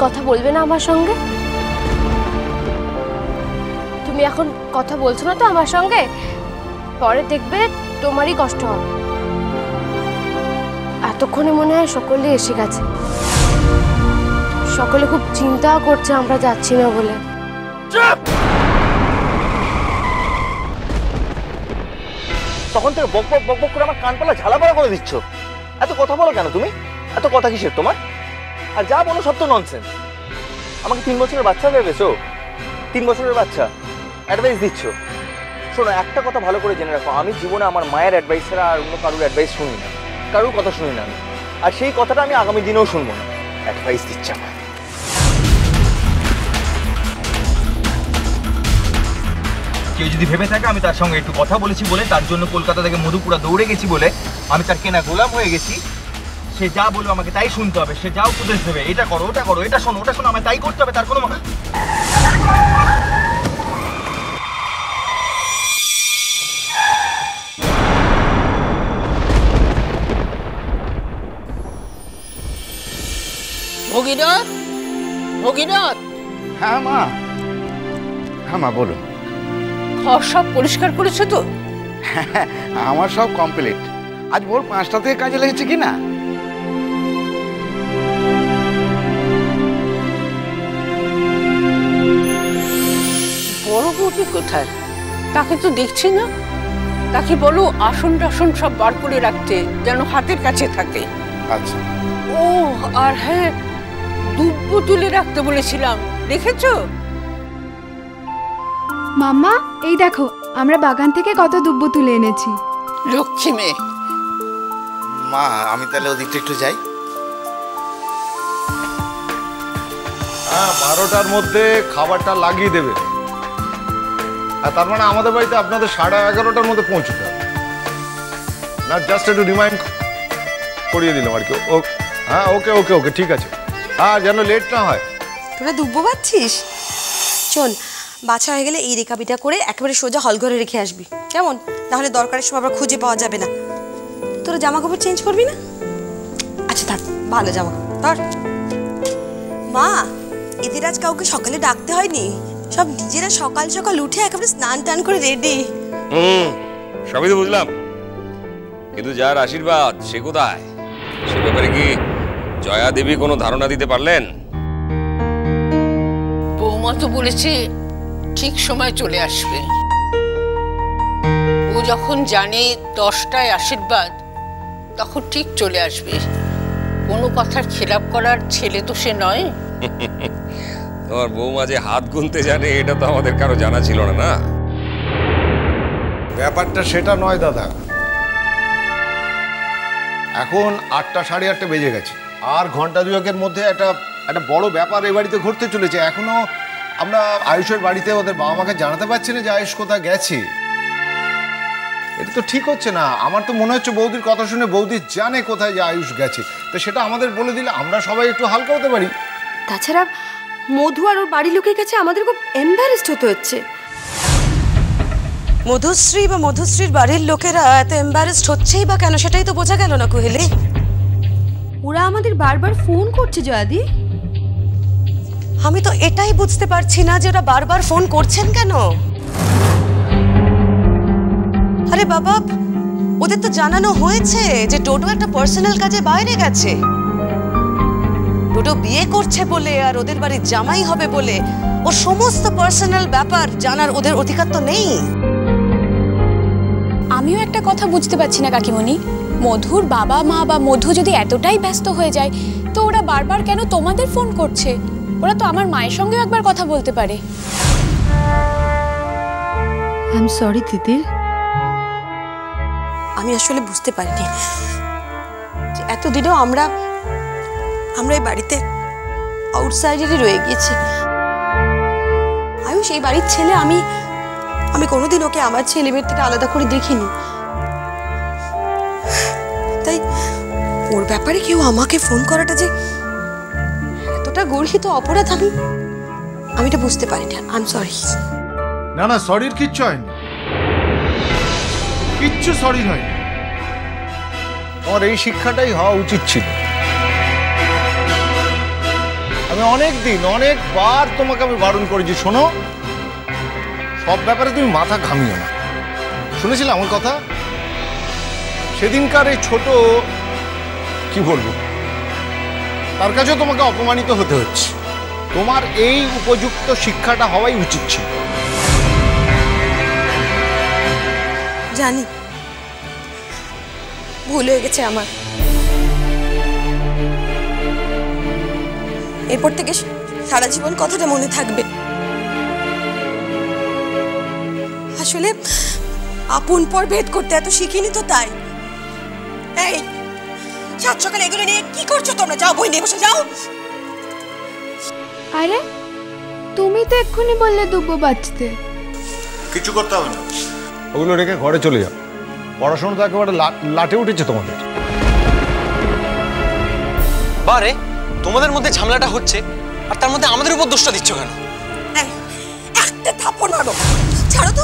কথা বলবে না আমার সঙ্গে? তুমি এখন কথা বলছো না তো আমার সঙ্গে, পরে দেখবে তোমারই কষ্ট হবে। এতক্ষণে মনে হয় সকলে এসে গেছে, সকলে খুব চিন্তা করছে আমরা যাচ্ছি না বলে। তখন থেকে বক বক বক বক করে আমার কানপালা ঝালাপালা করে দিচ্ছ। এত কথা বলো কেন তুমি? এত কথা কিসের তোমার? আর যা বলো সব তো ননসেন্স। আমাকে 3 বছরের বাচ্চা ভেবেছো? 3 বছরের বাচ্চা অ্যাডভাইস দিচ্ছ? শোনো, একটা কথা ভালো করে জেনে রাখো, আমি জীবনে আমার মায়ের অ্যাডভাইস ছাড়া আর অন্য কারোর অ্যাডভাইস শুনি না, কারোর কথা শুনি না আমি। আর সেই কথাটা আমি আগামী দিনেও শুনবো না। অ্যাডভাইস দিচ্ছে আমার। কেউ যদি ভেবে থাকে আমি তার সঙ্গে একটু কথা বলেছি বলে, তার জন্য কলকাতা থেকে মধুপুরা দৌড়ে গেছি বলে আমি তার কেনা গোলাম হয়ে গেছি, সে যা বলবে আমাকে তাই শুনতে হবে, সে যা উপদেশ দেবে, এটা করো ওটা করো, এটা শোনো ওটা শোনো, আমায় তাই করতে হবে, তার কোনো ভগীরথ, ভগীরথ। হ্যাঁ মা, হ্যাঁ মা বলুন। ঘর সব পরিষ্কার করেছো তো? আমার সব কমপ্লিট। আজ ভোর 5টা থেকে কাজে লেগেছে কি না? বড় বউটি কোথায়? তাকে তো দেখছি না। তাকে বলো আসন টাসন সব বার করে রাখতে, যেন হাতের কাছে থাকে। আচ্ছা। ও আর হ্যাঁ, দুব্ব তুলে রাখতে বলেছিলাম, দেখেছো? মাম্মা এই দেখো, আমরা বাগান থেকে কত দুব্ব তুলে এনেছি। লক্ষ্মী মেয়ে। মা আমি তাহলে ওদিকটা একটু যাই। হ্যাঁ, 12টার মধ্যে খাবারটা লাগিয়ে দেবে। আর তার মানে আমাদের বাড়িতে আপনাদের 11:30টার মধ্যে পৌঁছতে হবে। না জাস্ট একটু রিমাইন্ড করিয়ে দিলাম আর কি। ও হ্যাঁ, ওকে ওকে ওকে ঠিক আছে। হ্যাঁ, যেন লেট না হয়। তোরা দুব্বো বাচ্ছিস? শোন, বাছা হয়ে গেলে এই রেখাবিটা করে একেবারে সোজা হলঘরে রেখে আসবি, কেমন? নাহলে দরকারের সময় আবার খুঁজে পাওয়া যাবে না। তোরা জামা কাপড় চেঞ্জ করবি না? আচ্ছা থাক, ভালো জামা ধর। মা, এদের আজ কাউকে সকালে ডাকতে হয়নি, সব নিজেরা সকাল সকাল উঠে একেবারে স্নান টান করে রেডি। সবই তো বুঝলাম, কিন্তু যার আশীর্বাদ সে কোথায়? সে ব্যাপারে কি জয়া দেবী কোনো ধারণা দিতে পারলেন? বৌমা তো বলেছে ঠিক সময় চলে আসবে। ও যখন জানে 10টায় আশীর্বাদ, তখন ঠিক চলে আসবে। কোনো কথার খেলাপ করার ছেলে তো সে নয়। তোমার বৌমা যে হাত গুনতে জানে এটা তো আমাদের কারো জানা ছিল না। না, ব্যাপারটা সেটা নয় দাদা। এখন 8টা 8:30 বেজে গেছে, আর ঘন্টা দুয়েকের মধ্যে একটা বড় ব্যাপার এই বাড়িতে ঘটতে চলেছে। এখনো আমরা আয়ুষের বাড়িতে ওদের বাবা মাকে জানাতে পারছি না যে আয়ুষ কোথায় গেছে। এটা তো ঠিক হচ্ছে না। আমার তো মনে হচ্ছে বৌদির কথা শুনে বৌদি জানে কোথায় যে আয়ুষ গেছে, তো সেটা আমাদের বলে দিলে আমরা সবাই একটু হালকা হতে পারি। তাছাড়া মধু আর ওর বাড়ির লোকের কাছে আমাদের খুব এম্বারেসড হতে হচ্ছে। মধুশ্রী বা মধুশ্রীর বাড়ির লোকেরা এত এম্বারেসড হচ্ছেই বা কেন, সেটাই তো বোঝা গেল না কুহেলি। ওরা আমাদের বারবার ফোন করছে জয়াদি। আমি তো এটাই বুঝতে পারছি না যে ওরা বারবার ফোন করছেন কেন। আরে বাবা, ওদের তো জানানো হয়েছে যে ডোডো একটা পার্সোনাল কাজে বাইরে গেছে। ডোডো বিয়ে করছে বলে আর ওদের বাড়ির জামাই হবে বলে ও সমস্ত পার্সোনাল ব্যাপার জানার ওদের অধিকার তো নেই। আমিও একটা কথা বুঝতে পারছি না কাকিমণি, মধুর বাবা মা বা মধু যদি এতটাই ব্যস্ত হয়ে যায়, তো ওরা বারবার কেন তোমাদের ফোন করছে? ওরা তো আমার মায়ের সঙ্গেও একবার কথা বলতে পারে। আই এম সরি তিতির। আমি আসলে বুঝতে পারিনি যে এতদিনও আমরা এই বাড়িতে আউটসাইডারই রয়ে গিয়েছি। আয়ুষ এই বাড়ির ছেলে, আমি কোনোদিন ওকে আমার ছেলে মেয়ের থেকে আলাদা করে দেখিনি। তাই ওর ব্যাপারে কেউ আমাকে ফোন করাটা যে এতটা গর্হিত অপরাধ, আমি এটা বুঝতে পারিনি। I am sorry. না না, সরির কিচ্ছু হয়নি, কিচ্ছু সরি হয়নি। তোমার এই শিক্ষাটাই হওয়া উচিত ছিল। আমি অনেকবার তোমাকে আমি বারণ করেছি, শোনো, সব ব্যাপারে তুমি মাথা ঘামিও না। শুনেছিলে আমার কথা? সেদিনকার এই ছোট, কি বলবো, তার কাছেও তোমাকে অপমানিত হতে হচ্ছে। তোমার এই উপযুক্ত শিক্ষাটা হওয়াই উচিত ছিল। জানি ভুল হয়ে গেছে আমার। এরপর থেকে সারা জীবন কথাটা মনে থাকবে। আসলে আপন পর ভেদ করতে এত শিখিনি তো, তাই। এই সাত সকালে এগুলো নিয়ে কি করছো তোমরা? যাও বই নিয়ে বসে যাও। আরে তুমি তো এক্ষুনি বললে দুব্বো বাঁচতে। কিছু করতে হবে না, ওগুলো রেখে ঘরে চলে যাও। পড়াশোনা তো একেবারে লাটে উঠেছে তোমাদের। বারে তোমাদের মধ্যে ঝামেলাটা হচ্ছে আর তার মধ্যে আমাদের উপর দোষটা দিচ্ছ কেন? একটা থাপ্পড় মারো, ছাড়ো তো।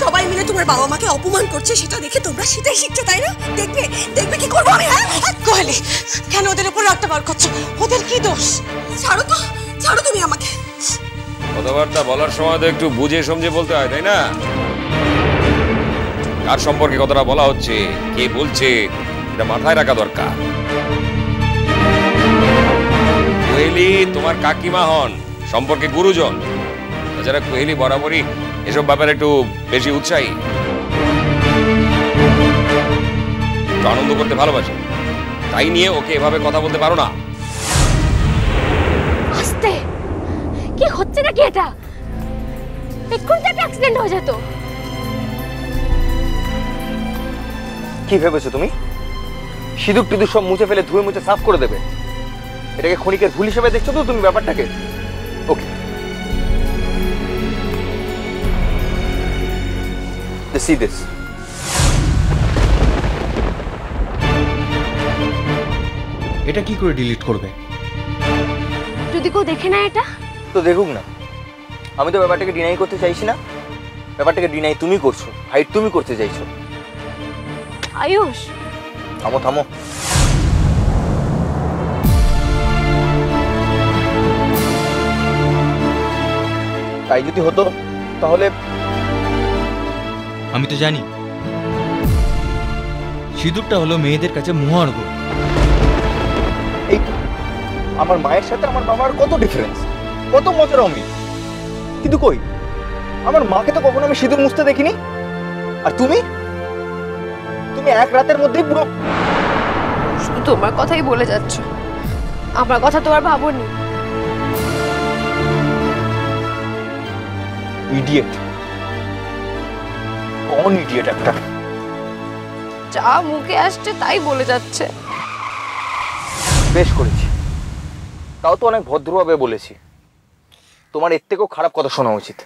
সবাই মিলে তোমার বাবা মাকে অপমান করছে, সেটা দেখে তোমরা সেটাই শিখছো, তাই না? দেখবে দেখবে কি করবো আমি। হ্যাঁ কোহেলি, কেন ওদের উপর রাগটা বার করছো? ওদের কি দোষ? ছাড়ো তো, ছাড়ো তুমি আমাকে। কথাবার্তা বলার সময় তো একটু বুঝে সমঝে বলতে হয়, তাই না? কার সম্পর্কে কথাটা বলা হচ্ছে, কে বলছে, এটা মাথায় রাখা দরকার। কোহেলি তোমার কাকিমা হন, সম্পর্কে গুরুজন। তাছাড়া কোহেলি বরাবরই এসব ব্যাপারে একটু বেশি উৎসাহী, একটু আনন্দ করতে ভালোবাসে। তাই নিয়ে ওকে এভাবে কথা বলতে পারো না। আস্তে, কি হচ্ছে নাকি এটা? এক্ষুনি তো একটা অ্যাক্সিডেন্ট হয়ে যেত। কি ভেবেছো তুমি? সিঁদুর টিদুর সব মুছে ফেলে ধুয়ে মুছে সাফ করে দেবে? এটাকে ক্ষণিকের ভুল হিসেবে দেখছো তো তুমি ব্যাপারটাকে? ওকে, see this. এটা কি করে ডিলিট করবে? যদি কেউ দেখে না এটা? তো দেখুক না, আমি তো ব্যাপারটাকে ডিনাই করতে চাইছি না। ব্যাপারটাকে ডিনাই তুমি করছো, হাইড তুমি করতে চাইছো। আয়ুষ, থামো থামো। তাই যদি হতো তাহলে আমি তো জানি সিঁদুরটা হলো মেয়েদের কাছে মহার্ঘ। এই আমার মায়ের সাথে আমার বাবার কত ডিফারেন্স, কত মতের অমিল, কিন্তু কই আমার মাকে তো কখনো আমি সিঁদুর মুছতে দেখিনি। আর তুমি তুমি এক রাতের মধ্যেই পুরো শুধু তোমার কথাই বলে যাচ্ছ, আমার কথা তো আর ভাবোনি। ইডিয়েট, কোন ইডিয়েট একটা। যা মুখে আসছে তাই বলে যাচ্ছে। বেশ করেছি, তাও তো অনেক ভদ্রভাবে বলেছি। তোমার এর থেকেও খারাপ কথা শোনা উচিত।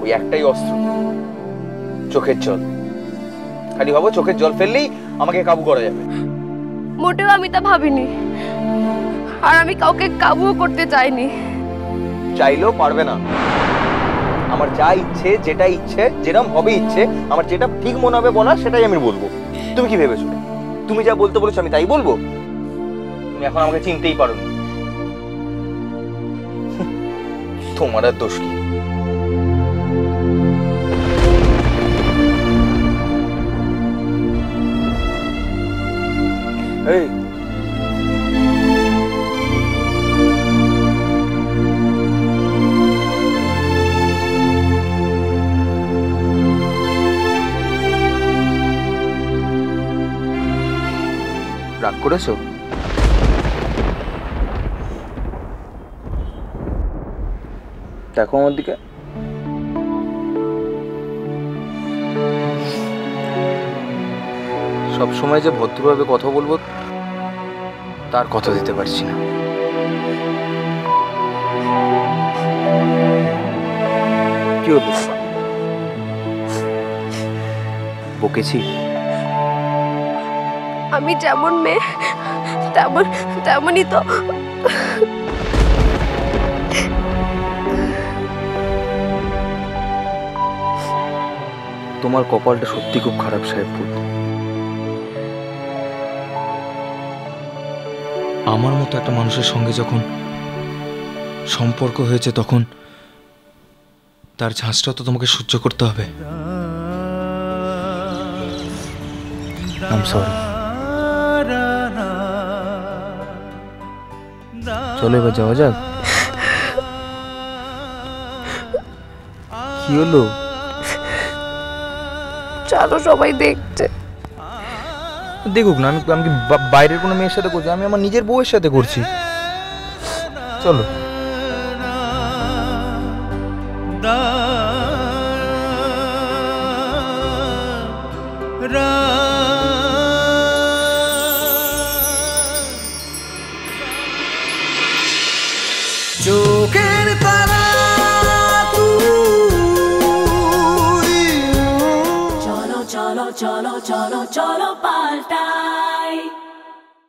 ওই একটাই অস্ত্র, চোখের জল। খালি ভাবো চোখের জল ফেললেই আমাকে কাবু করা যাবে। মোটেও আমি তা ভাবিনি, আর আমি কাউকে কাবুও করতে চাইনি। চাইলেও পারবে না। আমার যা ইচ্ছে, যেটা ইচ্ছে, যেরকম হবে ইচ্ছে, আমার যেটা ঠিক মনে হবে বলা সেটাই আমি বলবো। তুমি কি ভেবেছো তুমি যা বলতে বলেছো আমি তাই বলবো? তুমি এখন আমাকে চিনতেই পারো না। তোমার আর দোষ কি? এই রাগ করেছো? দেখো আমার দিকে। সব সময় যে ভদ্রভাবে কথা বলবো তার কথা দিতে পারছি না। কি হলো? বকেছি? আমি যেমন মেয়ে তেমনই তো। তোমার কপালটা সত্যি খুব খারাপ সাহেবপুর। আমার মতো একটা মানুষের সঙ্গে যখন সম্পর্ক হয়েছে তখন তার ঝাঁজটা তো তোমাকে সহ্য করতে হবে। I am sorry. চলো এবার যাওয়া যাক। কি হলো? চলো সবাই দেখতে। দেখুক না, আমি আমি বাইরের কোনো মেয়ের সাথে করছি, আমি আমার নিজের বউয়ের সাথে করছি। চলো। চোখের তারা চলো চলো চলো চলো চলো পাল্টাই।